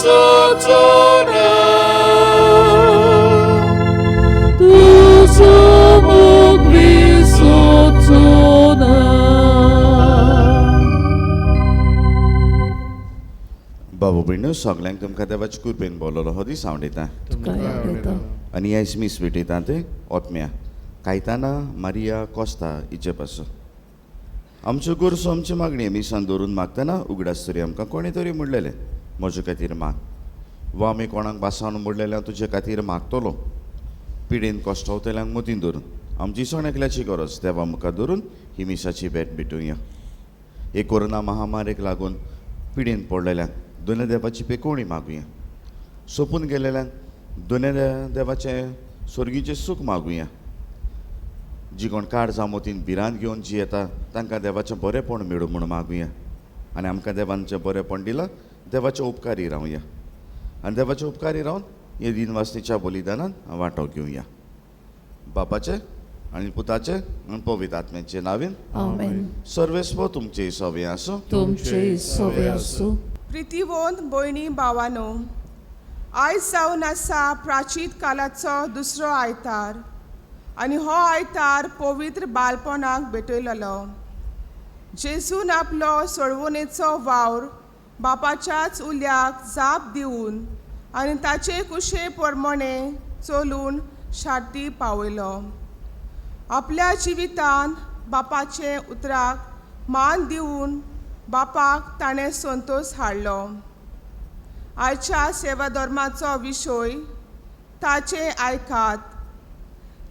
विसोचोना तुजो मोग विसोचोना. बाबू भयणो सगल्यांक तुमकां देवाचे कृपेन बोललो हो दीस हांव दितां आनी हेच मीस भेटयता ते ओतम्या कायताना मारिया कोस्ता हिचे पासो आमच्यो गोरसो आमची मागणी मिसान दवरून मागतना उगडास तरी आमकां कोणी तरी म्हणलेलें म्हजे खातीर माग वा आमी कोणाक भासावन म्हणलेलें हांव तुजे खातीर मागतलो पिडेन कोश्टावतल्यांक मतीन धरून आमची सण एकल्याची गरज देवा मुखार धरून ही मिसाची भेट भेटूया. हे कोरोना महामारीक लागून पिडेन पडलेल्यांक दोनूय देवाची पेकोवणी मागुया. सोंपून गेलेल्यांक दोनूय देवाचें स्वर्गीचें सूख मागुया. जी कोण काड जामोतीन भिरांत घेवन जी येता तांकां देवाचें बरेंपण मेळूं म्हूण मागुया. आनी आमकां देवाचें बरेंपण दिलां देवाचे उपकारी रावया आनी देवाचे उपकारी रावन हे दिनवासनीच्या बलिदानान वांटो घेवया. बापाचे आनी पुताचे आनी पवित्र आत्म्याचे नांवेन आमेन. सर्वेस्व तुमचे सवे आसूं. तुमचे सवे आसूं. प्रितीवंत भयणी भावांनो, आयज जावन आसा प्राचीन कालाचो दुसरो आयतार आनी हो आयतार पवित्र बालपणाक भेटयलेलो. जेजून आपलो सोडवणेचो वावर बापाच्याच उल्याक जाप दिवन आनी ताचे कुशे प्रमाणे चलून शार्ती पावयलो. आपल्या जिवितांत बापाचे उतराक मान दिवन बापाक ताणें संतोश हाडलो. आयच्या सेवा धर्माचो विशय ताचे आयकात.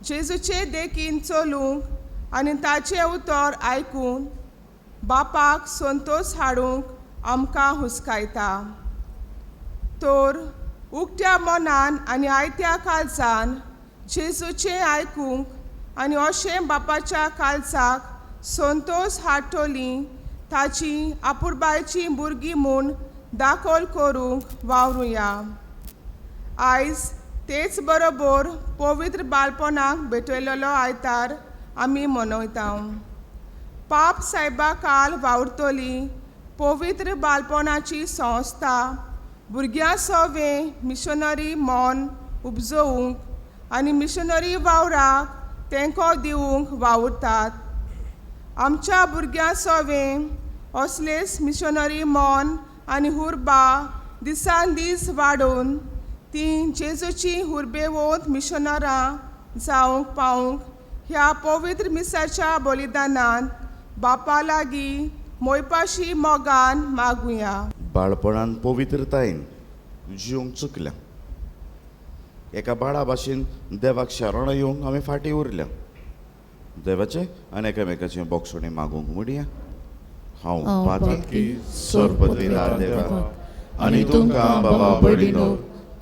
जेजूचे देखीन चलूंक आनी ताचें उतर आयकून बापाक संतोश हाडूंक आमकां हुस्कायता. तर उक्त्या मनान आनी आयत्या काळजान जेजूचें आयकूंक आनी अशें बापाच्या काळजाक संतोश हाडटली ताची आपुरबायची भुरगीं म्हूण दाखोल करूंक वावरुया. आयज तेच बरोबर पवित्र बालपणाक भेटयलेलो आयतार आमी मनयता. पाप सायबा काल वावुरतली पवित्र बालपणाची संस्था भुरग्यां सवें मिशनरी मन उपजोवंक आनी मिशनरी वावराक तेंको दिवंक वावुरतात. आमच्या भुरग्यां सवें असलेच मिशनरी मन आनी हुर्बा दिसान दीस वाडून ती जेजूची हुर्बेवंत मिशनरां जावंक पावंक ह्या पवित्र मिसाच्या बलिदानान बापा लागीं मोयपाशी मोगान मागुया. बाळपणान पवित्रतायेन जिवंक चुकल्या. एका बाळा भाशेन देवाक शरण येवंक आमी फाटीं उरल्या. देवाचे आनी एकामेकाचे बोगसणे मागूंक म्हणया. हांव पातकी सोरपदवीदार देवा आनी तुमकां बाबा भयणीनो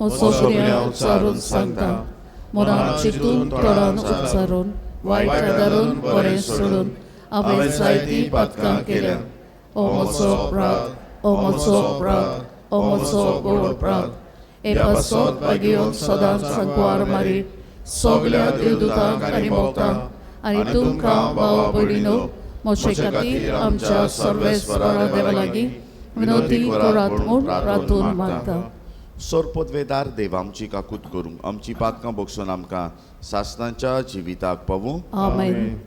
सगळ्या उच्चारून सांगता. मनान चिंतून तोंडान उच्चारून वायट कादारून बरें सोडून हांवें जायतीं पातकां केल्या. ओ म्हजो अपराध, ओ म्हजो अपराध, ओ म्हजो गोड अपराध. हे पासत बागेवन सदांच सांकवार मारी सगळ्या देवदूतांक आनी भक्तांक आनी तुमकां भाव भयणीनो म्हजे खातीर आमच्या सर्वेस्वरा देवा लागीं विनोती करात म्हूण प्रार्थून मागता. सोरपदवेदार देव आमची काकूत करूंक आमची पातकां बोगसून आमकां सासणाच्या जिविताक पावूं. आमेन.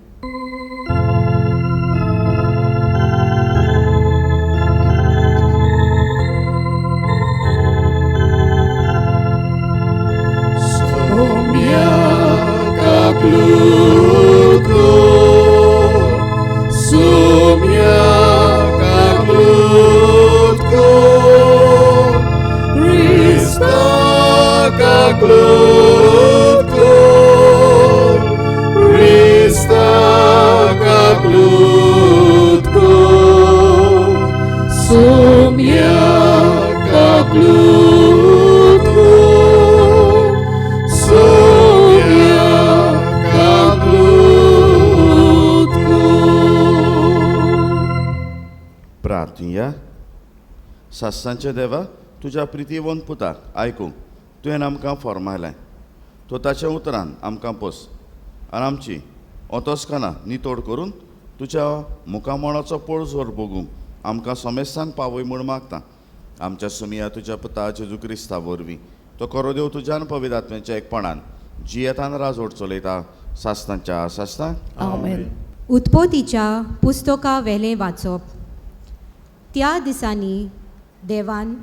प्रार्थुया. सासांचे देवा तुज्या प्रितीवंत पुताक आयकूंक तुवें आमकां फॉर्मायलें. तो ताच्या उतरान आमकां पोस आनी आमची ओतोसकाना नितोड करून तुज्या मुखामणाचो पळजोर बगूंक आमकां समेस्तान पावय म्हूण मागता. आमच्या सुमिया तुज्या पुता जेजू क्रिस्ता वरवीं तो करो देव तुज्यान पवित्र आत्म्याच्या एकपणान जियेतान राजवट चलयता सासतांच्या सासतां आमेन. उत्पोतीच्या पुस्तका वेलें वाचप. त्या दिसांनी देवान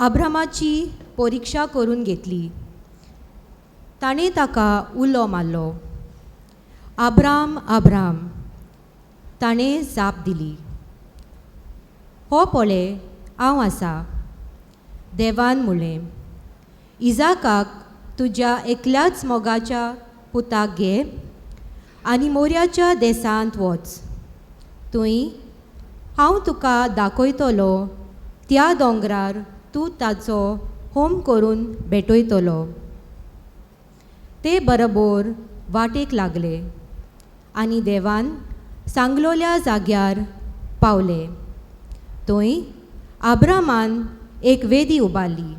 अब्रामाची परीक्षा करून घेतली. ताणें ताका उलो मारलो, अब्राम अब्राम. ताणें जाप दिली, हो पळय हांव आसा. देवान म्हणलें, इजाकाक तुज्या एकल्याच मोगाच्या पुताक घे आनी मोर्याच्या देसांत वच. थंय हांव तुका दाखयतलो त्या दोंगरार तूं ताचो होम करून भेटयतलो. ते बरोबर वाटेक लागले आनी देवान सांगलोल्या जाग्यार पावले. थंय अब्रामान एक वेदी उबारली.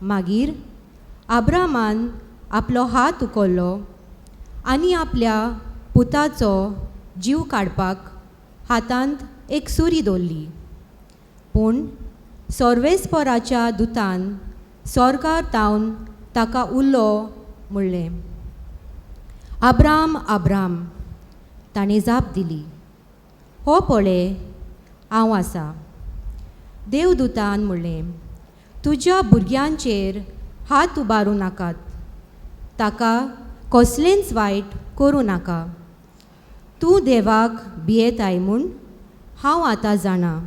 मागीर अब्रामान आपलो हात उखल्लो आनी आपल्या पुताचो जीव काडपाक हातांत एक सुरी दवरली. पूण सर्वेस्पराच्या दुतान स्वर्गार तावन ताका उल्लो म्हणलें, अब्राम अब्राम. ताणें जाप दिली, हो पळय हांव आसा. देवदूतान म्हणलें, तुज्या भुरग्यांचेर हात उबारूं नाकात, ताका कसलेंच वायट करूं नाका. तूं देवाक भियेताय म्हूण हांव आतां जाणां.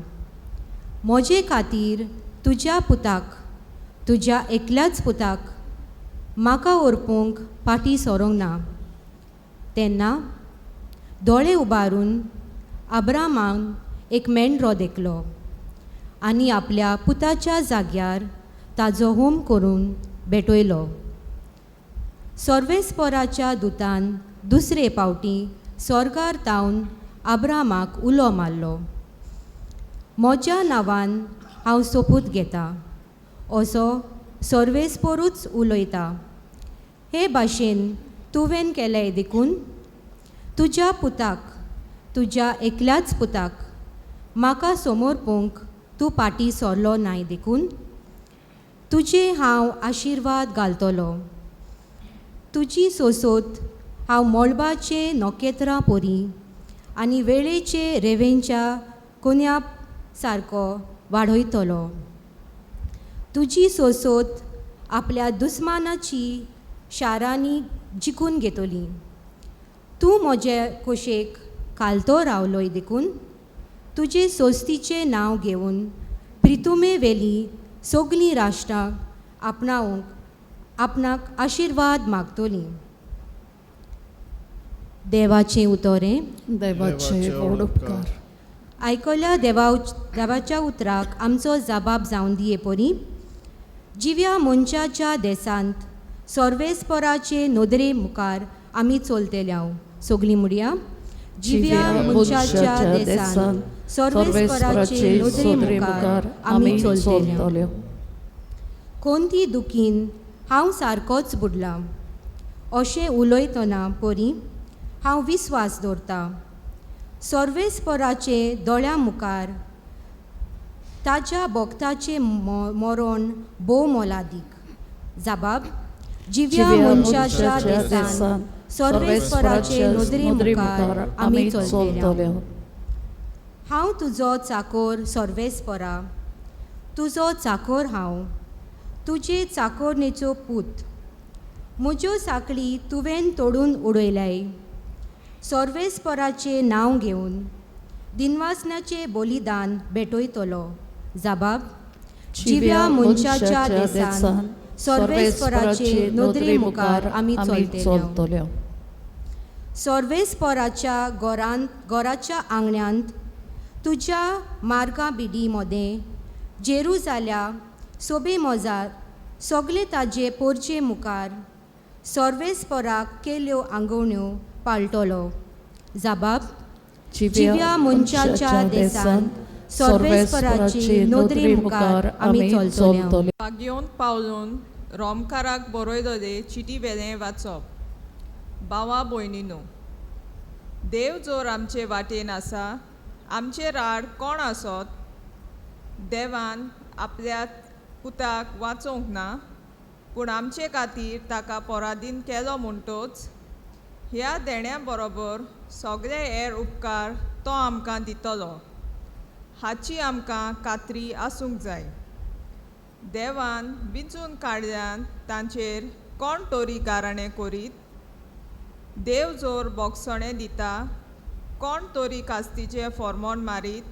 म्हजे खातीर तुज्या पुताक, तुज्या एकल्याच पुताक म्हाका व्हरपूंक फाटीं सरोंक ना. तेन्ना दोळे उबारून अब्रामान एक मेंढरो देखलो आनी आपल्या पुताच्या जाग्यार ताजो होम करून भेटयलो. सर्वेस्पराच्या दुतान दुसरे फावटी स्वर्गार तावन अब्रामाक उलो मारलो, म्हज्या नांवान हांव सोपूत घेता असो सर्वेस्परूच उलयता. हे भाशेन तुवें केलें देखून तुज्या पुताक, तुज्या एकल्याच पुताक म्हाका समोरपूंक तूं फाटीं सरलो नाय देखून तुजे हांव आशिर्वाद घालतलो. तुजी सोसोत हांव मळबाचे नोकेत्रां पोरी आनी वेळेचे रेंवेच्या कोन्या सारको वाडयतलो. तुजी सोसोत आपल्या दुस्मानाची शारांनी जिखून घेतली. तूं म्हजे कुशेक खालतो रावलोय देखून तुजे सोस्तीचें नांव घेवन प्रितुमे वेली सगलीं राष्ट्रां आपणाक आशिर्वाद मागतलीं. देवाचें उतोरें. देवाचे व्हड उपकार. आयकल्या देवाच्या उतराक आमचो जबाब जावन दिये परी जिव्या मनशाच्या देसांत सर्वेस्पराचे नदरे मुखार आमी चलतल्या. सगलीं म्हणया, जिव्या मनशाच्या देसांत सर्वेस्पराचे नदरे मुखार आमी चलतल्या. कोणती दुखीन हांव सारकोच बुडला अशें उलयतना परी हांव विस्वास दवरतां. सर्वेस्पराचे दोळ्या मुखार ताच्या भक्ताचें मरण भोव मोलादीक. जबाब, जिव्या मनशाच्या देसांत सर्वेस्पराचे नदरे मुखार आमी चलतल्या. हांव तुजो चाकोर सर्वेस्परा, तुजो चाकोर हांव, तुजे चाकोरनेचो पूत. म्हज्यो साखळी तुवें तोडून उडयल्याय. सर्वेस्पराचें नांव घेवन दिनवासनाचें बलिदान भेटयतलो. जबाब, जिव्या मनशाच्या देसांत सर्वेस्पराचे नदरे मुखार आमी चलतल्या. सर्वेस्पराच्या घराच्या आंगण्यांत तुज्या मार्गा बिडी मदें जेरुजाल्या सोबे मोजार सगळे ताजे पोरचे मुखार सर्वेस्पराक केल्यो आंगवण्यो पाळटलो. जबाब, जिव्या मनशाच्या देसांत सर्वेस्पराचे नदरे मुखार आमी चलतल्या. पाग्योन पावलून रोमकाराक बरयलोले चिटी वेलें वाचप. भावा भयणीनो, देव जोर आमचे वाटेन आसा, आमचे राड कोण आसत, देवान आपल्या पुताक वाचोवंक ना, पूण आमचे खातीर ताका पराधीन केलो म्हणटच ह्या देण्या बरोबर सगळे हेर उपकार तो आमकां दितलो हाची आमकां खात्री आसूंक जाय. देवान विंचून काडल्यान तांचेर कोण तरी गाराणें करीत, देव जोर बोगसणें दिता, कोण तरी कास्तीचें फॉर्मोन मारीत,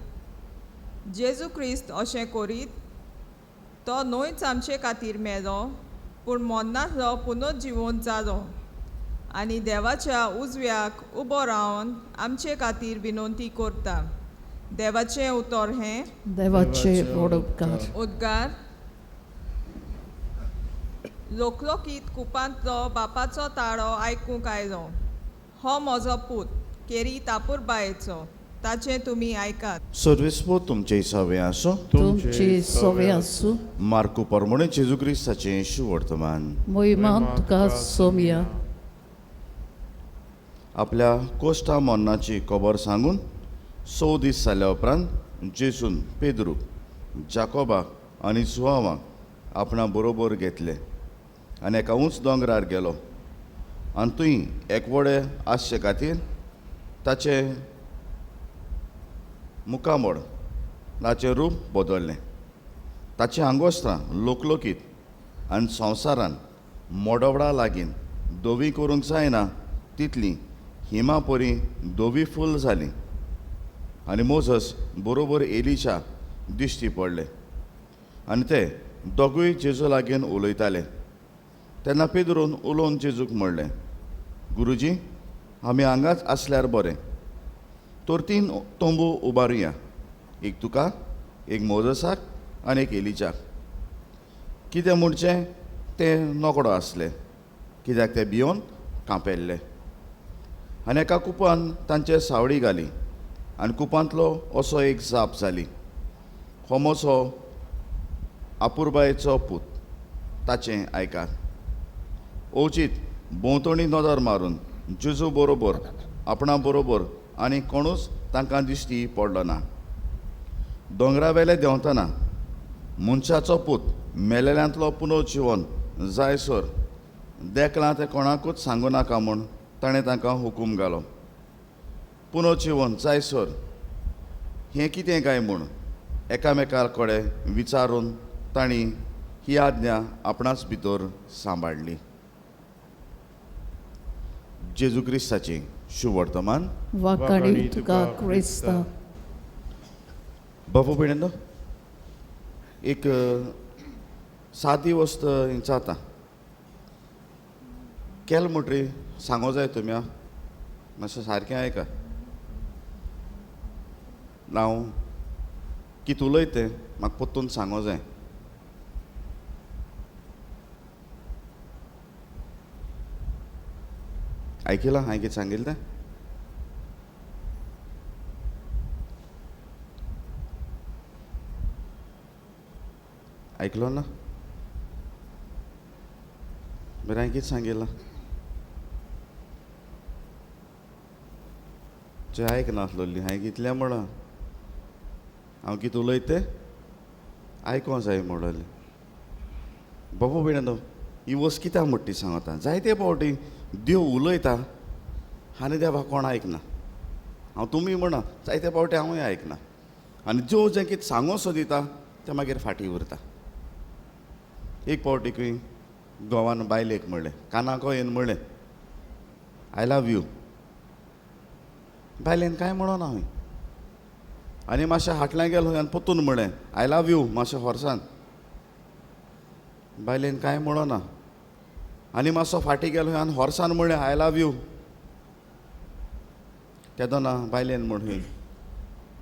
जेजू क्रिस्त अशें करीत, तो न्हूच आमचे खातीर मेलो, पूण मोन्नांतलो पुनर्जिवंत जालो आनी देवाच्या उजव्याक उबो रावन आमचे खातीर विनंती करता. देवाचें उतर हें देवाचे व्हड उपकार. उद्गार. लोकलोकीत कुपांतलो बापाचो ताळो आयकूंक आयलो. हो म्हजो पूत केरी तापूरबायेचो, ताचें तुमी आयकात. सर्वेस्पो तुमचे सवे आसो. तुमची सोवे आसूं. मार्कू परमणे जेजू क्रिस्ताचें शुवर्तमान. मोहिमा तुका सोमिया. आपल्या कोश्टा मोन्नाची खबर सांगून 6 दीस जाल्या उपरांत जेजून पेद्रूक, जाकोबाक आनी जुआवांक आपणा बरोबर घेतले आनी एका उंच दोंगरार गेलो आनी थंय एकवडे आसचे खातीर ताचे मुखामोड ताचें रूप बदल्लें. ताची आंगोस्त्रां लोकलोकीत आनी संवसारान मोडवडा लागीं दोवी करूंक जायना तितली हिमा परी दोवी फूल जालीं आनी मोजस बरोबर एलिशा दिश्टी पडले आनी ते दोगूय जेजू लागीं उलयताले. तेन्ना पेद्रून उलोवन जेजूक म्हणलें, गुरुजी, आमी हांगाच आसल्यार बरें. तर 3 तोंबू उबारुया, एक तुका, एक मोजसाक आनी एक एलिशाक. कितें म्हणचें तें नोकडो आसलें, कित्याक ते भियोन कांपेल्ले. आनी एका कुपान तांचे सावळी घाली आनी कुपांतलो असो एक जाप जाली. हो म्हजो आपुरबायेचो पूत, ताचें आयकात. ओचीत भोंवतणी नदर मारून जेजू बरोबर आपणा बरोबर आनी कोणूच तांकां दिश्टी पडलो ना. दोंगरावेले देंवतना मनशाचो पूत मेलेल्यांतलो पुनर्जिवन जायसर देखलां तें कोणाकूच सांगूं नाका म्हूण ताणें तांकां हुकूम घालो. पुनर्जिवन जायसर हें कितें काय म्हूण एकामेका कडेन विचारून तांणी ही आज्ञा आपणाच भितर सांबाळली. जेजू क्रिस्ताचें शुवर्तमान. वाकाडी तुका क्रिस्ता. बाबू भयणीनो, एक सादी वस्त जाता केल म्हणटरी सांगो जाय तुमी. मातशें सारकें आयका. हांव कितें उलयता तें म्हाका परतून सांगो जाय. आयकिलां हांवें कितें सांगिल्लें तें? आयकलो ना? बरें, हांवें कितें सांगिल्लां? जें आयकनासलोली हांवें कितलें म्हणा. हांव कितें उलयता तें आयकोंक जाय म्हणलें. बाबा भयणीनो, ही वस्त कित्याक म्हणटी सांगता. जायते फावटी देव उलयता आनी देवा कोण आयकना. हांव तुमी म्हणा, जायते फावटी हांवूय आयकना. आनी देव जें कितें सांगोसो दिता तें मागीर फाटीं उरता. एक फावटी खंय घोवान बायलेक म्हणलें, कानाको येवन म्हणलें, आय लव यू. बायलेन कांय म्हणोना हांवें. आनी मातशें हाटल्यान गेलो आनी परतून म्हणलें, आय लव यू, मातशें होर्सान. बायलेन कांय म्हणोना. आनी मातसो फाटीं गेलो आनी होर्सान म्हणलें, आय लव यू. तेदोना बायलेन म्हण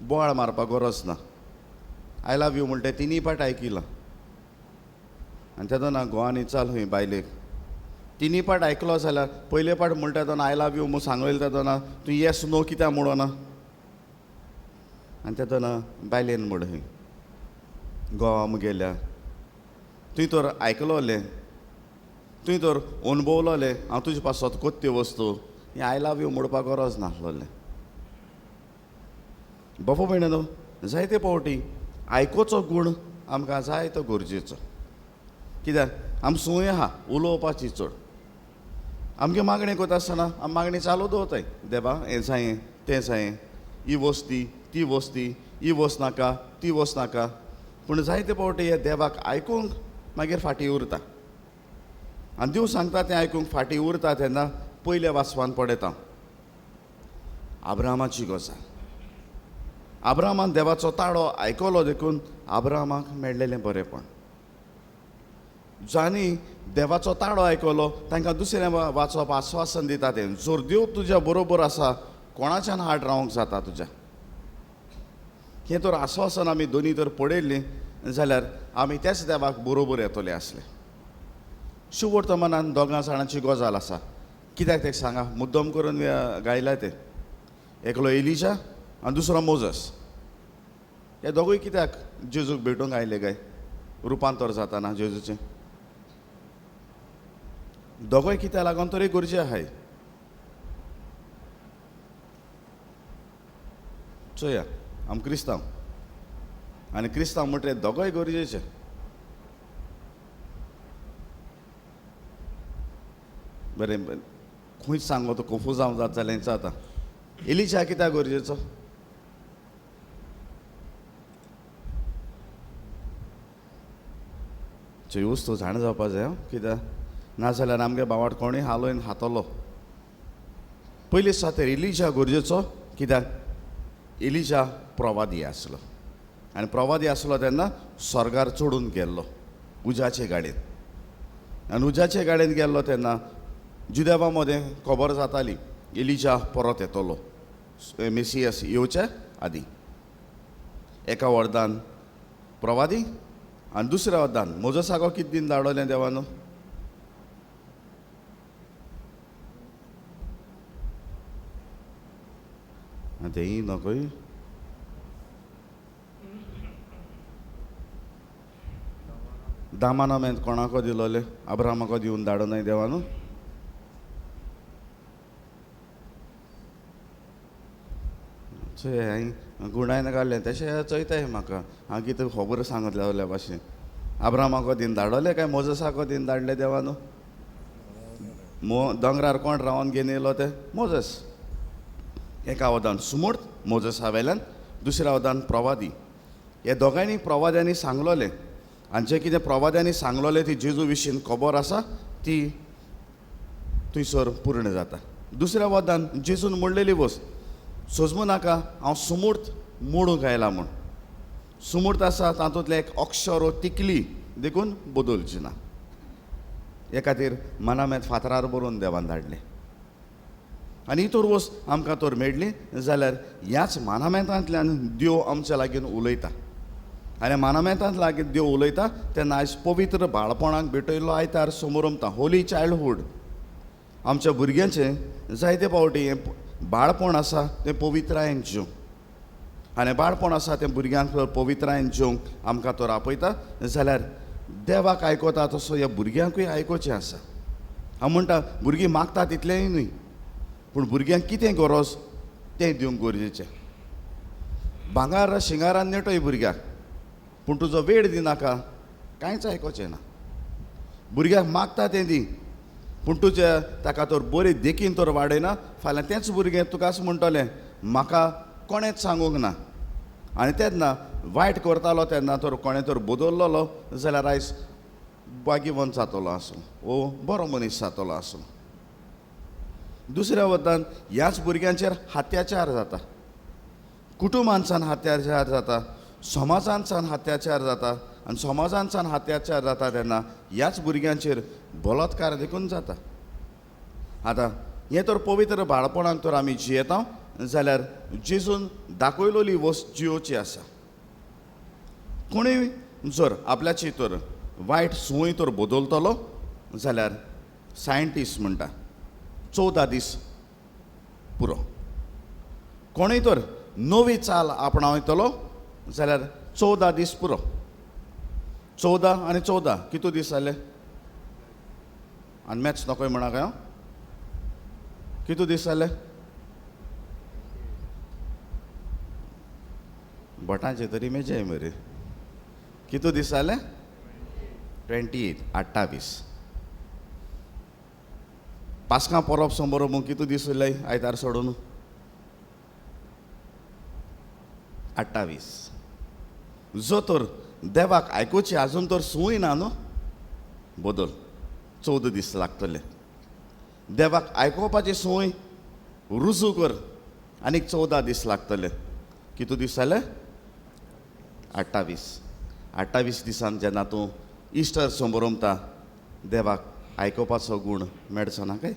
बोवाळ मारपाक गरज ना. आय लव यू म्हणटा तें 3 पाट आयकिलां. आनी तेदोना घोवानी चल खंय बायलेक. 3 पाट आयकलो जाल्यार पयले पाट म्हणटा तेदोना आय लव यू म्हूण सांगलें तेदोना तूं येस नो कित्याक म्हणोना. आनी तेदोना बायलेन म्हण खंय घोवा मुगेल्या तुवें तर आयकलोलें, तुवें तर अणभवलोलें हांव तुजे पासत कोत्यो वस्तू. हें आय लव यू म्हणपाक गरज नासलोलें. बाबा भयणीनो, जायते फावटी आयकोचो गूण आमकां जाय तो गरजेचो. कित्याक आमी सूय आहा उलोवपाची चड. आमगे मागणी करता आसतना आमी मागणी चालू दवरताय. देवा हें जायें तें जायें, ही वस्ती ती वस्ती, ही वस्त नाका ती वस्त नाका. पूण जायते फावटी हे देवाक आयकूंक मागीर फाटीं उरता. आनी देव सांगता तें आयकूंक फाटीं उरता तेन्ना पयल्या वाचवान पळयता आब्रामाची गजाल. आब्रामान देवाचो ताळो आयकलो देखून आब्रामाक मेळ्ळेलें बरेंपण. जांणी देवाचो ताळो आयकलो तांकां दुसरें वाचप आस्वासन दिता तें, जर देव तुज्या बरोबर आसा कोणाच्यान आड रावंक जाता तुज्या. हें तर आस्वासन आमी दोनी तर पळयल्लीं जाल्यार आमी त्याच देवाक बरोबर येतले आसले. शुभ वर्तमानान दोगां जाणांची गजाल आसा. कित्याक तें सांगा, मुद्दम करून गायला तें. एकलो एलिजा आनी दुसरो मोजस. हे दोगूय कित्याक जेजूक भेटूंक आयले काय रुपांतर जाताना जेजूचें? दोगूय कित्याक लागून तरी गरजे आहाय. चोया आमी क्रिस्तांव आनी क्रिस्तांव म्हणटा दोगूय गरजेचे. बरें खंयच सांगो तो कफू जावं जाता जाल्यार जाता. एलिजा कित्याक गरजेचो? चोयूस तो जाण जावपा जाय. कित्याक नाजाल्यार आमगे भावाट कोणूय हालोवन हातलो. पयलीं सातेर एलिजा गरजेचो. कित्याक एलिजा प्रवादी आसलो आनी प्रवादी आसलो तेन्ना स्वर्गार चडून गेल्लो उज्याचे गाडयेन. आनी उज्याचे गाडयेन गेल्लो तेन्ना जुदेवा मदें खबर जाताली एलिजा परत येतलो मेसियस येवचे आदीं. एका वरदान प्रवादी आनी दुसऱ्या वरदान मोजसाको कितें दिन धाडलें देवान? तेंय नकोय. दामानामेंत कोणाको दिलोले? अब्रामाको दिवन धाडून देवान. हांवें गुणायन काडलें तशें चोयताय म्हाका. हांव कितें खबर सांगतले जाल्या भाशेन. अब्रामाको दिन धाडले काय मोजसाको दिन धाडले देवान? दोंगरार कोण रावन घेवन येयलो ते? मोजस. एका वदान सुमूर्त मोजसा वेल्यान, दुसऱ्या वदान प्रवादी. हे दोगांयनी प्रवाद्यांनी सांगलोलें आनी जें कितें प्रवाद्यांनी सांगलोलें ती जेजू विशीं खबर आसा ती थंयसर पूर्ण जाता. दुसऱ्या वदान जेजून म्हणलेली वस्त सोजमू नाका हांव सुमूर्त मोडूंक आयला म्हूण. सुमूर्त आसा तातूंतलें एक अक्षर वा तिकली देखून बदलची ना. हे खातीर मनामेंत फातरार बरोवन देवान धाडलें. आनी ही तर वस्त आमकां तर मेळ्ळी जाल्यार ह्याच मानामेंतांतल्यान देव आमच्या लागीं उलयता. आनी मानामेंतांत लागीं देव उलयता तेन्ना आयज पवित्र बाळपणाक भेटयल्लो आयतार समोर आमकां होली चायल्डहूड. आमच्या भुरग्यांचें जायते फावटी हें बाळपण आसा तें पवित्रायेन जिवंक. आनी बाळपण आसा तें भुरग्यांक पवित्रायेन जिवंक आमकां तर आपयता जाल्यार देवाक आयकता तसो ह्या भुरग्यांकूय आयकोचें आसा. हांव म्हणटा भुरगीं मागता तितलेंय न्ही, पूण भुरग्यांक कितें गरज तें दिवंक गरजेचें. भांगार शिंगारान नेटय भुरग्याक, पूण तुजो वेळ दिनाका कांयच आयकोचें ना. भुरग्याक मागता तें दी, पूण तुज्या ताका तर बरी देखीन तर वाडयना. फाल्यां तेंच भुरगें तुकाच म्हणटलें म्हाका कोणेंच सांगूंक ना. आनी तेन्ना वायट करतालो तेन्ना तर कोणें तर बदललो जाल्यार आयज भाग्यवंत जातलो आसूं वो बरो मनीस जातलो आसूं. दुसऱ्या वतान ह्याच भुरग्यांचेर अत्याचार जाता. कुटुंबांसान अत्याचार जाता, समाजांसान अत्याचार जाता. आनी समाजांसान अत्याचार जाता तेन्ना ह्याच भुरग्यांचेर बलात्कार देखून जाता. आतां हें तर पवित्र बाळपणाक तर आमी जियेता जाल्यार जेजून दाखयलोली वस्त जियोवची आसा. कोणूय जर आपल्याची तर वायट संवय तर बदलतलो जाल्यार सायंटिस्ट म्हणटा 14 दीस पुरो. कोणूय तर नवी चाल आपणावयतलो जाल्यार 14 दीस पुरो. 14 आनी 14 कितू दीस जाले? आनी मॅथ्स नकोय म्हणा काय? कितू दीस जाले? बटांचे तरी मेजाय मरे. कितू दीस जाले 28 28 पासकां परब समोर मग कितू दीस उरले आयतार सोडून 28 जो तर देवाक आयकुची आजून तर सूय ना न्हू बदल 14 दीस लागतले देवाक आयकोवपाची सूय रुजू कर आनीक 14 दीस लागतले कितू दीस जाले 28 दिसान जेन्ना तूं इस्टर समोरमता देवाक आयकोवपाचो गूण मेळचो ना काय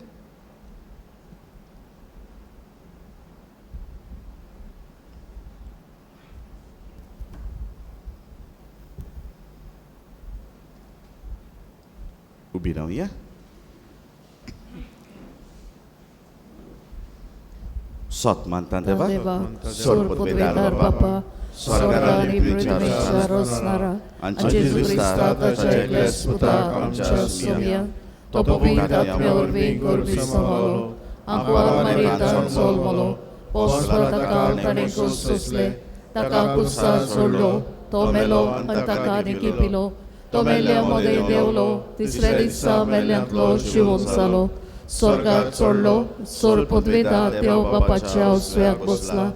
उबी रावया सोत मानता देवा देवा सोरपोतवेदार बापा स्वर्गांत आणि पृथ्वीच्या रचणारा आणि जेजू ख्रिस्ता ताच्या एकल्या सुताक आमच्या सोम्या तो पवित्र आत्म्यावर गोरविसमलो आंकवार मारियेतान जल्मलो पोसलो ताका ताणें क्रूस सोंसले ताका क्रुसार सोडलो तो मेलो आनी ताका निकिपिलो तो मेल्ल्या मदें देवलो तिसऱ्या दिसा मेल्ल्यांतलो जिवंत जालो स्वर्गात चडलो सोर पदवेदार देव बापाच्या उजव्याक बसला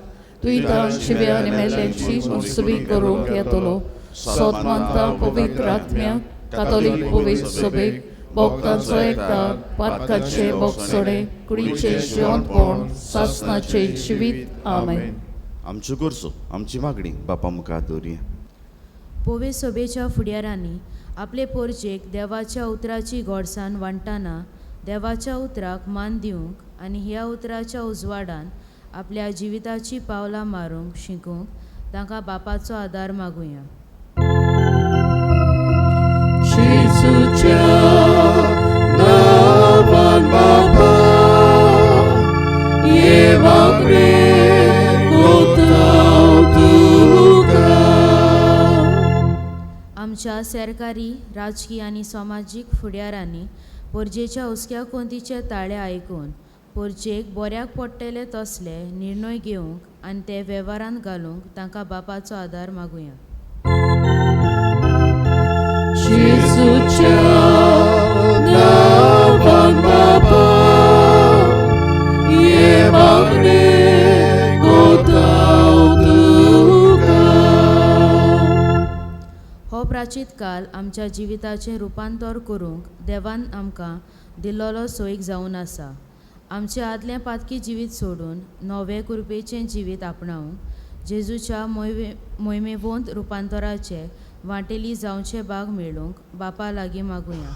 तुयतांची आनी मेल्ल्यांची मुसबी करूंक येतलो सोत मानता पवित्र आत्म्या कातोलीक पवित्र सभेक भक्तांचो एकता पातकाचे बोगसोडे कुडीचे जिवंतपण सासणाचे जिवीत आमेन आमच्यो गरजो आमची मागणी बापा मुखार दवरया पोवे सभेच्या फुडाऱ्यांनी आपले पोरचेक देवाच्या उतराची गोडसाण वांटताना देवाच्या उतराक मान दिवंक आनी ह्या उतराच्या उजवाडान आपल्या जिविताची पावलां मारूंक शिकूंक तांकां बापाचो आदार मागुया आमच्या सरकारी राजकीय आनी सामाजीक फुडाऱ्यांनी पोरजेच्या हुस्क्या कोंतीचे ताळे आयकून पोरजेक बऱ्याक पडटले तसले निर्णय घेवंक आनी ते वेव्हारांत घालूंक तांकां बापाचो आदार मागुया हो प्राचीत काल आमच्या जिविताचें रुपांतर करूंक देवान आमकां दिल्लोलो सोयीक जावन आसा आमचें आदलें पातकी जिवीत सोडून नवे कृपेचें जिवीत आपणावंक जेजूच्या मोहिमेवंत रुपांतराचे वांटेली जावचे भाग मेळूंक बापा लागीं मागुया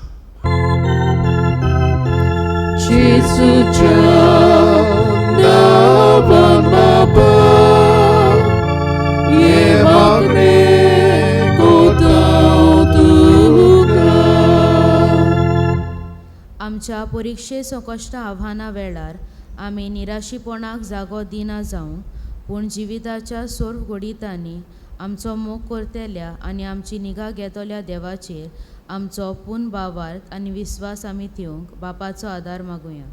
आमच्या परिक्षे संकश्ट आव्हानां वेळार आमी निराशीपणाक जागो दिना जावं पूण जिविताच्या सोर घोडितांनी आमचो मोग करतेल्या आनी आमची निगा घेतल्या देवाचेर आमचो पूर्ण भावार्थ आनी विस्वास आमी दिवंक बापाचो आदार मागुया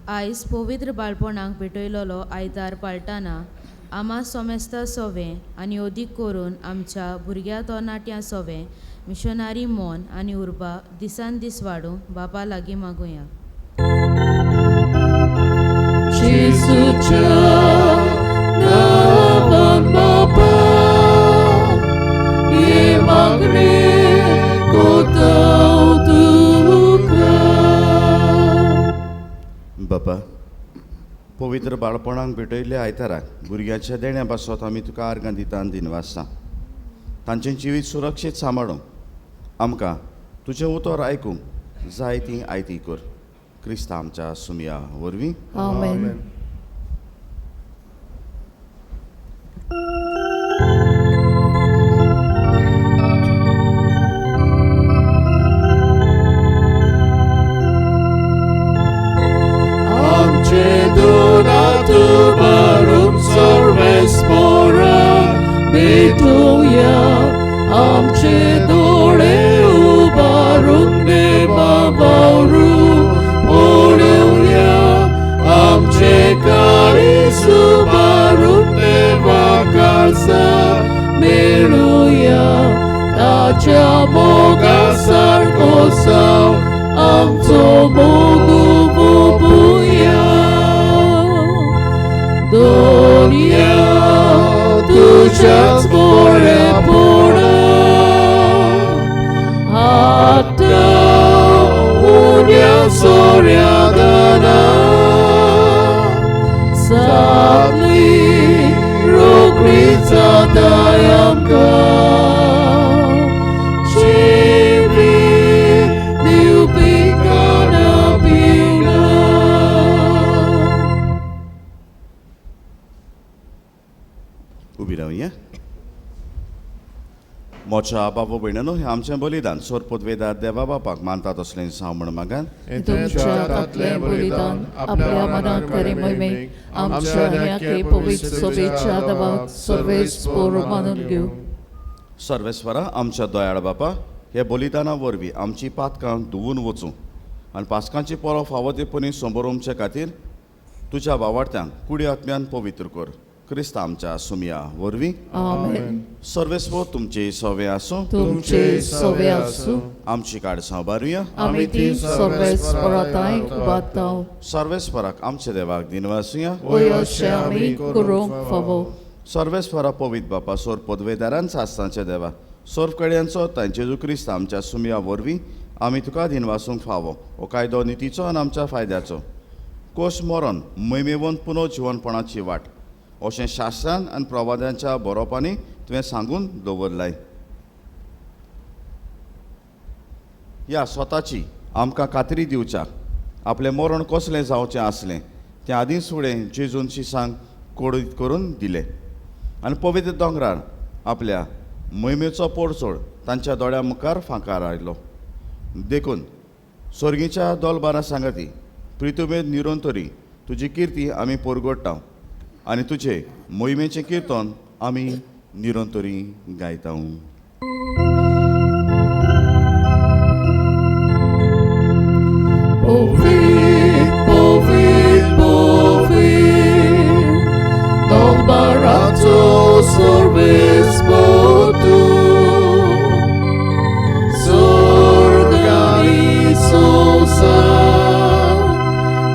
आयज पवित्र बाळपणाक भेटयलोलो आयतार पाळटना आमा सोमेस्ता सोवे आनी अदीक करून आमच्या भुरग्या तरणाट्या सोवे मिशनरी मोन आनी उर्बा दिसान दीस वाडूंक बापा लागीं मागुया बापा पवित्र बाळपणाक भेटयल्ल्या आयताराक भुरग्याच्या देण्या पासत आमी तुका आर्गां दिता आनी दिनवासता तांचें जिवीत सुरक्षीत सांबाळूंक आमकां तुजें उतर आयकूंक जाय ती आयती कर क्रिस्ता आमच्या सुमया वरवीं आमेन ताच्या मोगासारको जाव आमचो मोगू बुबुया दोनिया तुझ्याच बरेपणा आतां उण्या सोऱ्या दाना सातली रोखडी जाताय आमकां जिवीत दिवपी काना पिना उबी रावया. मोच्या बाबू भयणीनो हें आमचें बलिदान सोर पदवेदार देवा बापाक मानता तसलें जावं म्हण मागान. तुमच्या हातांतलें बलिदान आपल्या मनात खरे मोहिमेक आमच्या ह्या पवित्र सोबेच्या दबाक सर्वेस पोर मानून घेऊ. सर्वेस्वरा आमच्या दयाळ बापा हे बलिदाना वरवीं आमची पातकां धुवून वचूं आनी पास्कांची परब फावो तेपणी समोर उमचे खातीर तुज्या वावडत्यांक कुडी आत्म्यान पवित्र कर. क्रिस्त आमच्या सुमया वरवीं आमेन. सर्वेस्व तुमचे सवे आसूं. तुमचे सवे आसूं. आमची काडसां बारुया. आमी ती सर्वेस परताय बाताव. सर्वेस्वराक आमचे देवाक दिनवासुया. वय अशें आमी करूंक फावो. सर्वेस्वरा पवित्र बापा सोर पदवेदारान सासतांचे देवा सोर कड्यांचो तांचे जेजू क्रिस्त आमच्या सुमया वरवीं आमी तुका दिनवासूंक फावो हो कायदो नितीचो आनी आमच्या फायद्याचो. कोश मरण मैमेवंत पुनो जिवनपणाची वाट अशें शास्त्रान आनी प्रवाद्यांच्या बरोवपांनी तुवें सांगून दवरलाय. ह्या स्वताची आमकां खात्री दिवच्या आपलें मरण कसलें जावचें आसलें तें आदींच फुडें जेजून शिसांक कोडीत करून दिलें आनी पवित्र दोंगरार आपल्या मोहिमेचो पोरचोड तांच्या दोळ्या मुखार फांकार आयलो. देखून स्वर्गीच्या दोलबारा सांगाती प्रितुमेद निरंतरी तुजी किर्ती आमी परगडटा आनी तुजे मोहिमेचें किर्तन आमी निरंतरी गायता. Povit, povit, povit, dolbarato sorves botu, sorgani sosa,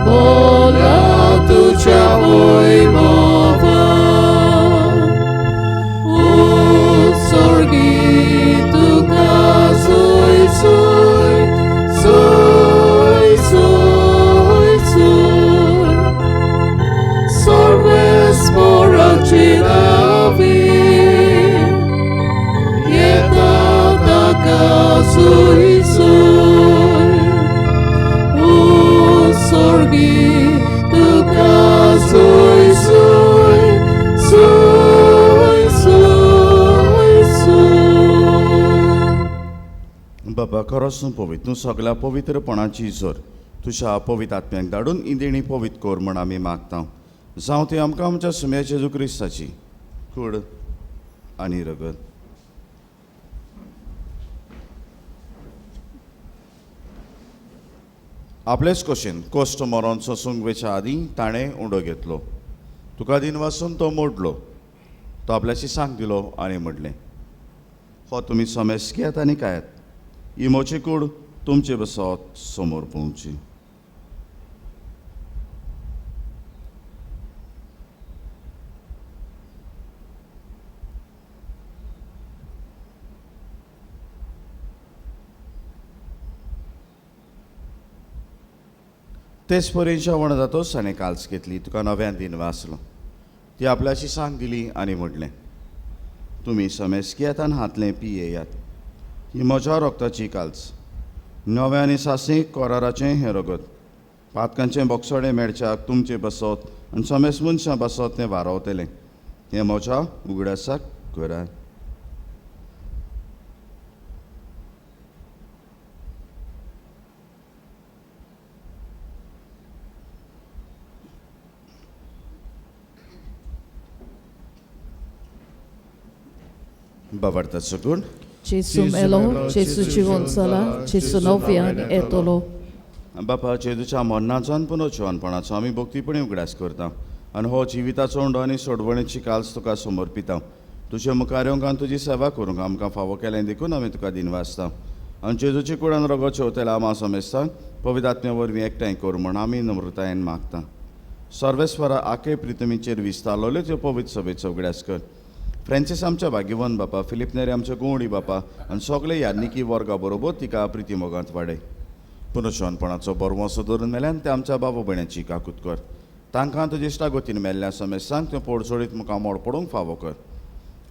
bola tuja vojmova, sorgi tu kazuj suj, suj, suj, suj, sorves poračinavi, jedna taka suj, suj, sorgi tu kazuj suj, suj, suj, suj. बाबा खरोच पवित्र तूं सगळ्या पवित्रपणाची जोर तुज्या पवित्र आत्म्याक धाडून इंदेणी पवित्र कोर म्हण आमी मागता. जावं ती आमकां आमच्या सुम्या जेजू क्रिस्ताची कूड आनी रगत. आपलेच कशेन कोश्ट मरण सोसूंक वेच्या आदीं ताणें उंडो घेतलो. तुका दिन वाचून तो मोडलो. तो आपल्याची सांग दिलो आनी म्हणलें हो तुमी सोमेस घेयात आनी खायात. ही मोची कूड तुमचे बसत समोर पोवची. तेच परेच्या वण जातोच ताणें काल्स घेतली. तुका नव्यान दिन वाचलो. ती आपल्याची सांग दिली आनी म्हणलें तुमी समेस घेयात आनी हातलें पियेयात. ही म्हज्या रोगताची काल्स नव्या आनी सासीक कोराराचें हें रगत. पातकांचें बोगसोडें मेळच्याक तुमचे बसत आनी समेस मनशां बसत तें वारवतलें. हें म्हज्या उगडासाक करात. Bavartaco gún. Gesù melo, Gesù Gonzala, Gesù novian etolo. बापा जेजूच्या मरणाचो आनी पुनर्जीवनपणाचो आमी भक्तीपणी उगडास करता आनी हो जिविताचो उंडो आनी सोडवणेची काल्स तुका समर्पिता. तुजे मुखार येवंक आनी तुजी सेवा करूंक आमकां फावो केलें देखून आमी तुका दिनवासता आनी जेजूची कुळान रगत शेवतेला आमा समेस्तान पवित्र आत्म्या वरवीं एकठांय कर म्हण आमी नम्रतायेन मागता. सर्वेस्वरा आखे प्रितमीचेर विस्तारलोल्यो त्यो पवित्र सभेत सगळ्यास कर. फ्रांसीस आमच्या भाग्यवन बापा, फिलिप नेरे आमच्या गोवणी बापा आनी सगळे यान्निकी वर्गा बरोबर तिका प्रिती मोगांत वाडय. पुनशवनपणाचो बरवंसो धरून मेल्यान ते आमच्या बाबा भयणाची काकूत कर. तांकां तुजे इश्टागोतीन मेल्ल्या समेस्तांक त्यो पोडसोडीत मुखार मोड पडूंक फावो कर.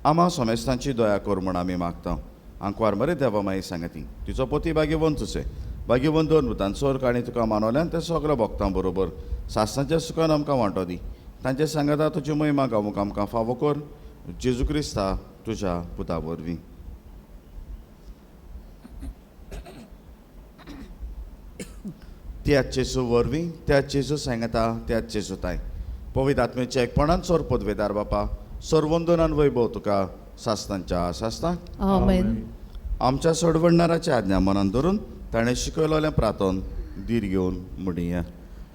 आमा समेस्तांची दया कर म्हण आमी मागता. आंकवार मरे देवा माई सांगती तिचो पती भाग्यवन तुसे भाग्यवन दोन भुतान सोर काणी तुका मानवल्यान ते सगळ्या भक्तां बरोबर सासणाच्या सुखान आमकां वांटो दी. तांचे सांगता तुजी महिमा गावूंक आमकां फावो कर. जेजू क्रिस्ता तुज्या पुता वरवीं. त्याच जेजू वरवीं त्याच जेजू सांगता त्याच जेजू ताय पवित्र आत्मेच्या एकपणान सोर पदवेदार बापा सर्वंदनान वैभव तुका सासतांच्या सासता. आमेन. आमच्या सोडवडणाराच्या आज्ञा मनान धरून ताणें शिकयलोलें प्रार्थन धीर घेवन म्हणया.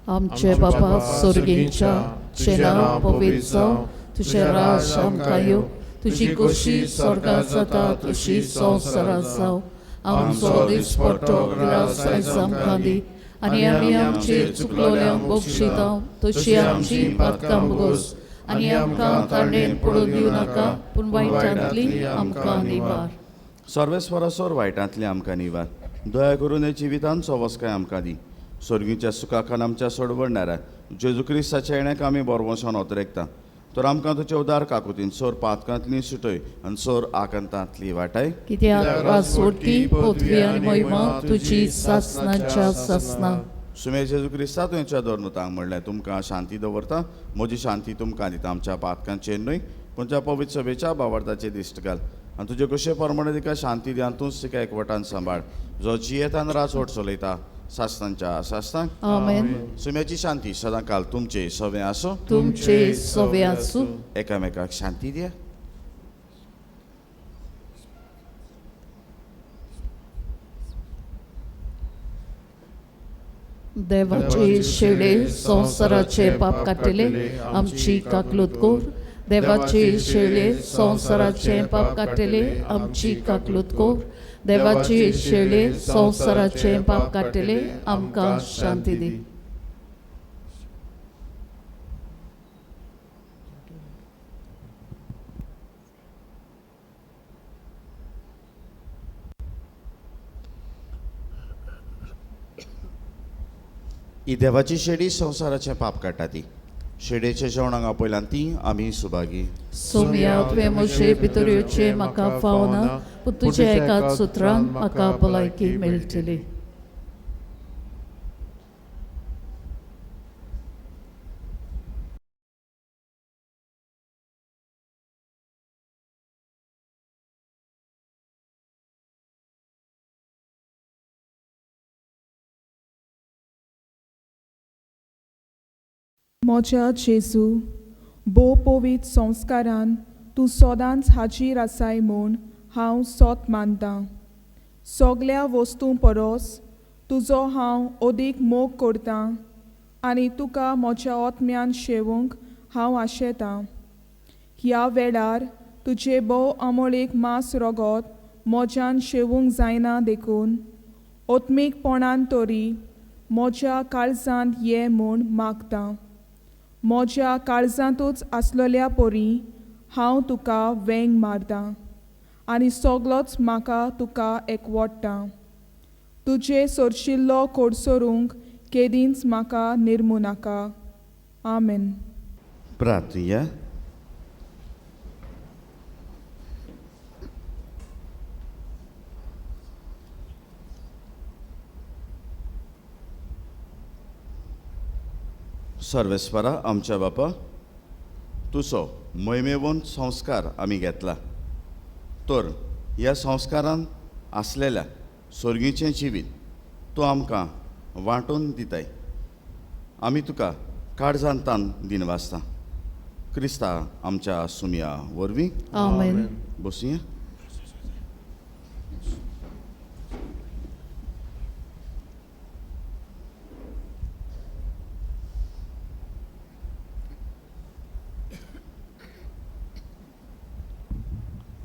आमचे बाबा स्वर्गीच्या तुझे नाव पवित्र जावं, तुझे राज आमकां येवं, तुजी कशी स्वर्गात जाता तशी संवसारांत जावं. आमचो दिसपट्टो ग्रास आयज आमकां दी आनी आमी आमचे चुकलोल्यांक बक्षिता तशी आमची पातकां बगोस आनी आमकां तांडेन पडून दिवं नाका पूण वायटांतली आमकां निवार. सर्वेस्वरा सोर वायटांतली आमकां निवार. दया करून हे जिवितान सवस्काय आमकां दी. स्वर्गीच्या सुखाखान आमच्या सोडवडणाऱ्या जेजू क्रिस्ताच्या येण्याक आमी बरवंशान ओतरेकता. तर आमकां तुजे उदार काकुतीन सोर पातकांतली सुटय आनी सोर आकांतांतली वाटाय. कित्याक वासवटी पृथ्वी आनी महिमा तुजी सासणाच्या सासना. सुमे जेजू क्रिस्ता तुमच्या धर्मतांक म्हणलें तुमकां शांती दवरता, म्हजी शांती तुमकां दिता. आमच्या पातकांचेर न्हय पूण त्या पवित्र सभेच्या बावरताचेर दिश्ट घाल आनी तुजे कशे प्रमाणे तिका शांती दी आनी तूंच तिका एकवटान सांबाळ. जो जियेतान राजवट चलयता सासतांच्या सासतांक. आमेन. सुम्याची शांती सदां काल तुमचे सवे आसूं. तुमचे सवे आसूं. एकामेकाक शांती दिया. देवाचे शेडे संवसाराचे पाप काटिले आमची काकलूत कोर. देवाचे शेडे संवसाराचे पाप काटिले आमची काकलूत कोर. देवाचे शेडे संवसाराचे पाप काटिले आमकां शांती दी. ही देवाची शेडी संवसाराचें पाप काडटा ती. शेडेच्या जेवणाक आपयल्यान ती आमी सुभागी. सोम्या तुवें म्हजे भितरचे म्हाका फावना पूण तुज्या एकाच सुत्रान म्हाका भलायकी मेळटली. मोच्या जेजू, बो पवित्र संस्कारान तूं सदांच हाजीर आसाय म्हूण हांव सोत मानतां. सगळ्या वस्तूं परस तुजो हांव अदीक मोग करतां आनी तुका म्हज्या आत्म्यान शेवूंक हांव आशेतां. ह्या वेळार तुजे भोव अमोळीक मांस रगत म्हज्यान शेवूंक जायना देखून आत्मीकपणान तरी म्हज्या काळजांत ये म्हूण मागतां. म्हज्या काळजांतूच आसलेल्या परी हांव तुका वेंग मारतां आनी सगळोच म्हाका तुका एकवटता. तुजे सोरशिल्लो कोडसोरूंक केदींच म्हाका निर्मू नाका. आमेन. प्रार्थया. सर्वेस्परा आमच्या बापा, तुजो मोहिमेवंत संस्कार आमी घेतला. तर ह्या संस्कारान आसलेल्या स्वर्गीचें जिवीत तूं आमकां वांटून दिताय. आमी तुका काळजांतान दिनवासता. क्रिस्ता आमच्या सुमया वरवीं. आमेन. बसुया.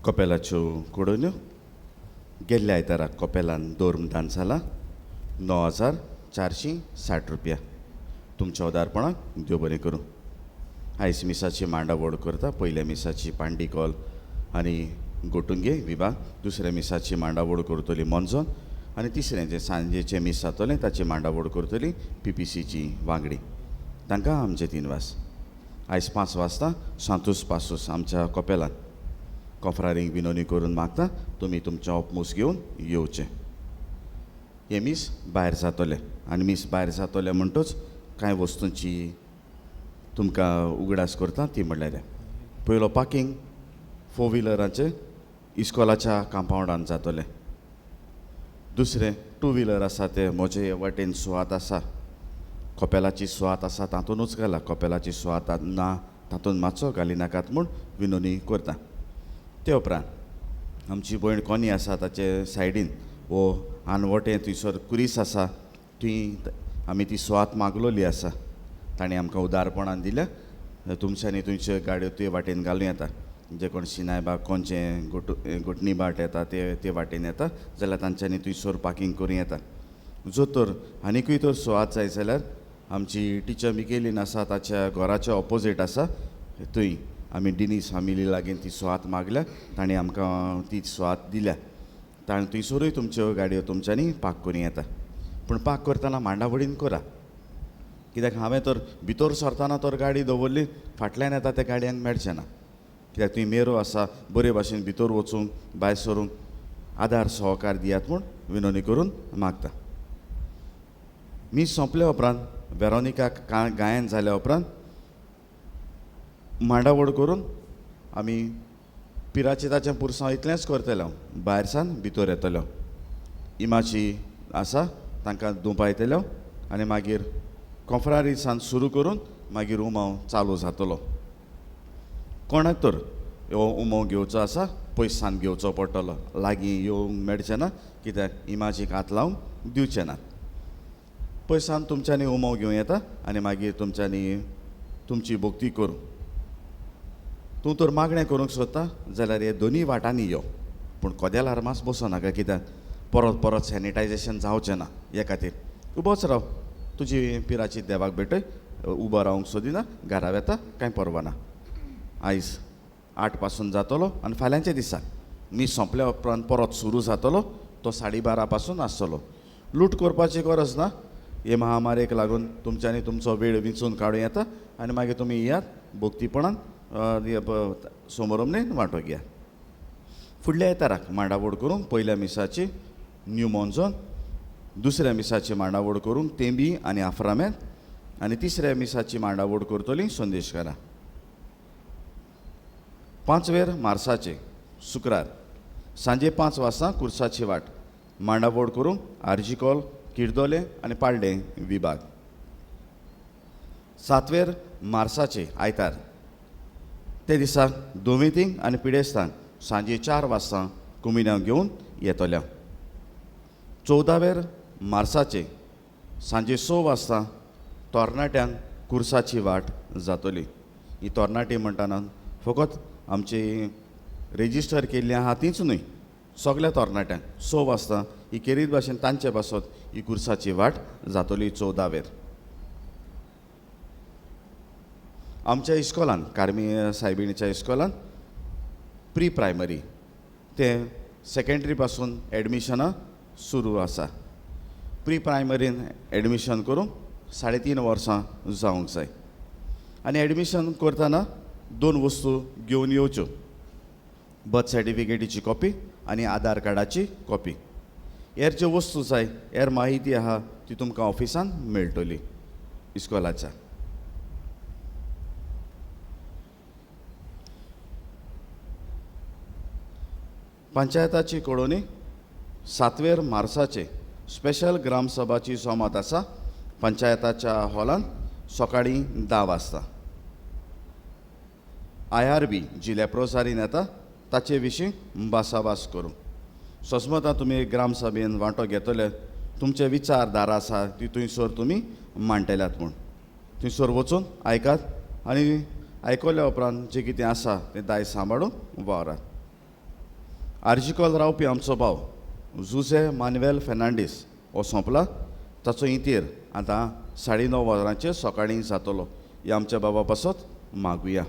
कपेलाच्यो कुडोन्यो गेल्ल्या आयताराक कपेलान दोर्म डान्स जाला 9,460 रुपया. तुमच्या उदारपणाक देव बरें करूं. आयज मिसाची मांडावळ करता. पयल्या मिसाची पांडिकॉल आनी गोटुंगे विभाग, दुसऱ्या मिसाची मांडावळ करतली मोंजोन आनी तिसरें जें सांजेचें मीस जातलें ताची मांडावळ करतली PPCची वांगडी. तांकां आमचे 3 वास. आयज 5 वाजता सांतूस पासूस आमच्या कपेलान कॉफ्रारींक विनोनी करून मागता तुमी तुमचें अपमूस घेवन येवचें. हे मीस भायर जातले आनी मीस भायर जातले म्हणटच कांय वस्तूंची तुमकां उगडास करता ती म्हणल्यार पयलो पार्किंग 4 व्हिलरांचे इस्कॉलाच्या कांपावंडान जातले. दुसरें 2 व्हिलर आसा ते म्हजे वाटेन सुवात आसा, कपेलाची सुवात आसा तातूंतूच घाला. कपेलाची सुवात ना तातूंत मातसो घाली नाकात म्हूण विनोनी करता. ते उपरांत आमची भयण कोनी आसा ताचे सायडीन वो आनवटें थंयसर कुरीस आसा थंय आमी ती सुवात मागलोली आसा. ताणें आमकां उदारपणान दिल्या. तुमच्यांनी तुमच्यो गाडयो ते वाटेन घालूं येता. जे कोण सिनाय बाग कोणचें गोटणी बाट येता ते वाटेन येता जाल्यार तांच्यांनी थंयसर पार्किंग करूं येता. जो तर आनिकूय तर सुवात जाय जाल्यार आमची टिचर मिकेलीन आसा ताच्या घराच्या ऑपोजीट आसा थंय आमी डिनीस फामिली लागीं ती सुवात मागल्या. ताणें आमकां ती सुवात दिल्या. ताणें थंयसरूय तुमच्यो गाडयो तुमच्यांनी पार्क करूं येता. पूण पार्क करतना मांडावळीन करा. कित्याक हांवें तर भितर सरतना तर गाडी दवरली, फाटल्यान येता त्या गाडयांक मेळचें ना. कित्याक थंय मेरो आसा, बरे भाशेन भितर वचूंक भायर सरूंक आदार सहकार दियात म्हूण विनोनी करून मागता. मीस सोंपल्या उपरांत वेरोनिकाक गायन जाल्या उपरांत मांडावळ करून आमी पिराचिताचें पुरसांव इतलेंच करतले. भायर सावन भितर येतलो. इमाची आसा तांकां दुंपायतल्यो आनी मागीर कॉफ्रारी सान सुरू करून मागीर उमाव चालू जातलो. कोणाक तर हो उमो घेवचो आसा पयस सान घेवचो पडटलो. लागीं येवंक मेळचें ना कित्याक इमाजीक हात लावंक दिवचे नात. पयस सान तुमच्यांनी उमो घेवं येता आनी मागीर तुमच्यांनी तुमची भोक्ती करूं. तूं तर मागणें करूंक सोदता जाल्यार हे दोनी वाटांनी यो. पूण कोदेलार मास बसो नाका कित्याक परत परत सॅनिटायजेशन जावचें ना. हे खातीर उबोच राव. तुजी पिराची देवाक भेटय. उबो रावंक सोदिना घरा वेता कांय परवा ना. आयज 8 पासून जातलो आनी फाल्यांच्या दिसा मीस सोंपल्या उपरांत परत सुरू जातलो. तो 12:30 पासून आसतलो. लूट करपाची गरज ना. हे महामारेक लागून तुमच्यांनी तुमचो वेळ विंचून काडूं येता आनी मागीर तुमी येयात भोक्तीपणान सोमोरमणेन वांटो घेयात. फुडल्या येताराक मांडावळ करूंक पयल्या मिसाची न्यू मोन्झोन, दुसऱ्या मिसाची मांडावळ करूंक तेंबी आनी आफ्रामेंत आनी तिसऱ्या मिसाची मांडावळ करतली संदेशकारां. 5 मार्चाचे शुक्रार सांजे 5 वाजता कुर्साची वाट मांडावळ करूंक आर्जिकॉल, किर्दोले आनी पाळडे विभाग. 7 मार्चाचे आयतार ते दिसा दोमेतींग आनी पिडेस्तान सांजे 4 वाजता कुमिन्यां घेवन येतल्या. 14 मार्चाचे सांजे 6 वाजता तोरणाट्यांक कुर्साची वाट जातली. ही तोरणाटी म्हणटाना फकत आमची रेजिस्टर केल्ली आहा तीच न्हय, सगळ्या तोरणाट्यांक 6 वाजता ही केरीत भाशेन तांचे पासत ही कुर्साची वाट जातली. 14 आमच्या इस्कॉलान कार्मी सायबिणीच्या इस्कॉलान प्री प्रायमरी ते सेकंड्री पासून एडमिशनां सुरू आसा. प्री प्रायमरीन एडमिशन करूंक 3.5 वर्सां जावंक जाय. आनी एडमिशन करतना 2 वस्तू घेवन येवच्यो. बर्थ सर्टिफिकेटीची कॉपी आनी आधार कार्डाची कॉपी. हेर ज्यो वस्तू जाय हेर माहिती आहा ती तुमकां ऑफिसान मेळटली इस्कॉलाच्या. पंचायताची कोडोनी 7 मार्चाचे स्पेशल ग्रामसभाची सोमात आसा पंचायताच्या हॉलान सकाळीं 10 वाजता. IRB जी लेप्रोसारीन येता ताचे विशीं भासाभास करूं. सस्मतां तुमी ग्रामसभेन वांटो घेतले तुमचे विचारधारा आसा ती थंयसर तुमी मांडटल्यात म्हूण थंयसर वचून आयकात आनी आयकल्या उपरांत जें कितें आसा तें दाय सांबाळून वावरात. आर्जिकॉल रावपी आमचो भाव जुझे मान्युएल फेर्नांडीस हो सोंपला. ताचो इतेर आतां 9:30 वरांचेर सकाळीं जातलो. हे आमच्या बाबा पासत मागुया.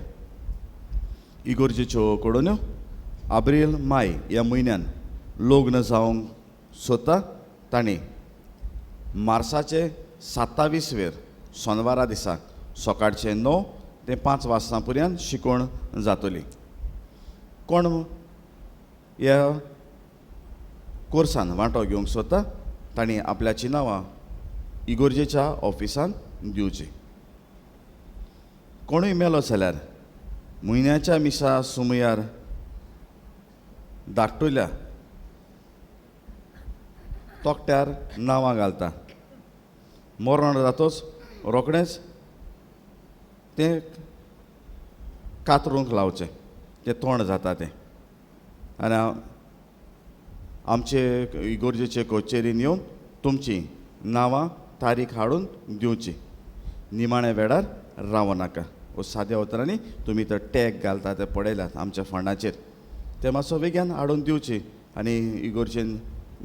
इगोर्जेच्यो कोडोन्यो एप्रील माय ह्या म्हयन्यान लग्न जावंक सोदता तांणी मार्चाचे 27 वेर सोनवारा दिसा सकाळचे 9 ते 5 वाजता पर्यंत शिकोवण जातली. कोण ह्या कोर्सान वांटो घेवंक सोदता तांणी आपल्याची नांवां इगोर्जेच्या ऑफिसान दिवची. कोणूय मेलो जाल्यार म्हयन्याच्या मिसा सुमयार धाकटुल्या तोकट्यार नांवां घालता. मरण जातोच रोखडेंच तें कातरूंक लावचें. तें तोंड जाता तें. आनी आमचे इगोर्जेचे कचेरीन येवन तुमची नांवां तारीख हाडून दिवची. निमाण्या वेळार रावं नाका. वो साद्या उतरांनी तुमी तो टॅग घालता ते पळयल्यात आमच्या फंडाचेर ते मातसो बेगीन हाडून दिवची आनी इगोर्जेन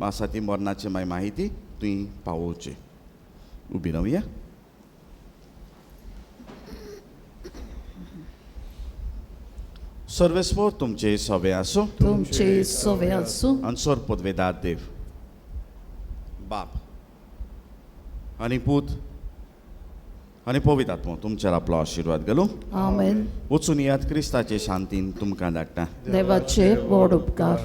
आसा ती मरणाची माहिती तुवें पावोवची. उबी रावया. सर्वेस्पोर तुमचे सवे आसूं. तुमचे सवे आसूं. आनी सोर पदवेदार देव बाप आनी पूत आनी पवित्र आत्मो तुमचेर आपलो आशिर्वाद घालूं. आमेन. वचून यात क्रिस्ताचे शांतीन तुमकां धाडटा. देवाचे व्हड उपकार.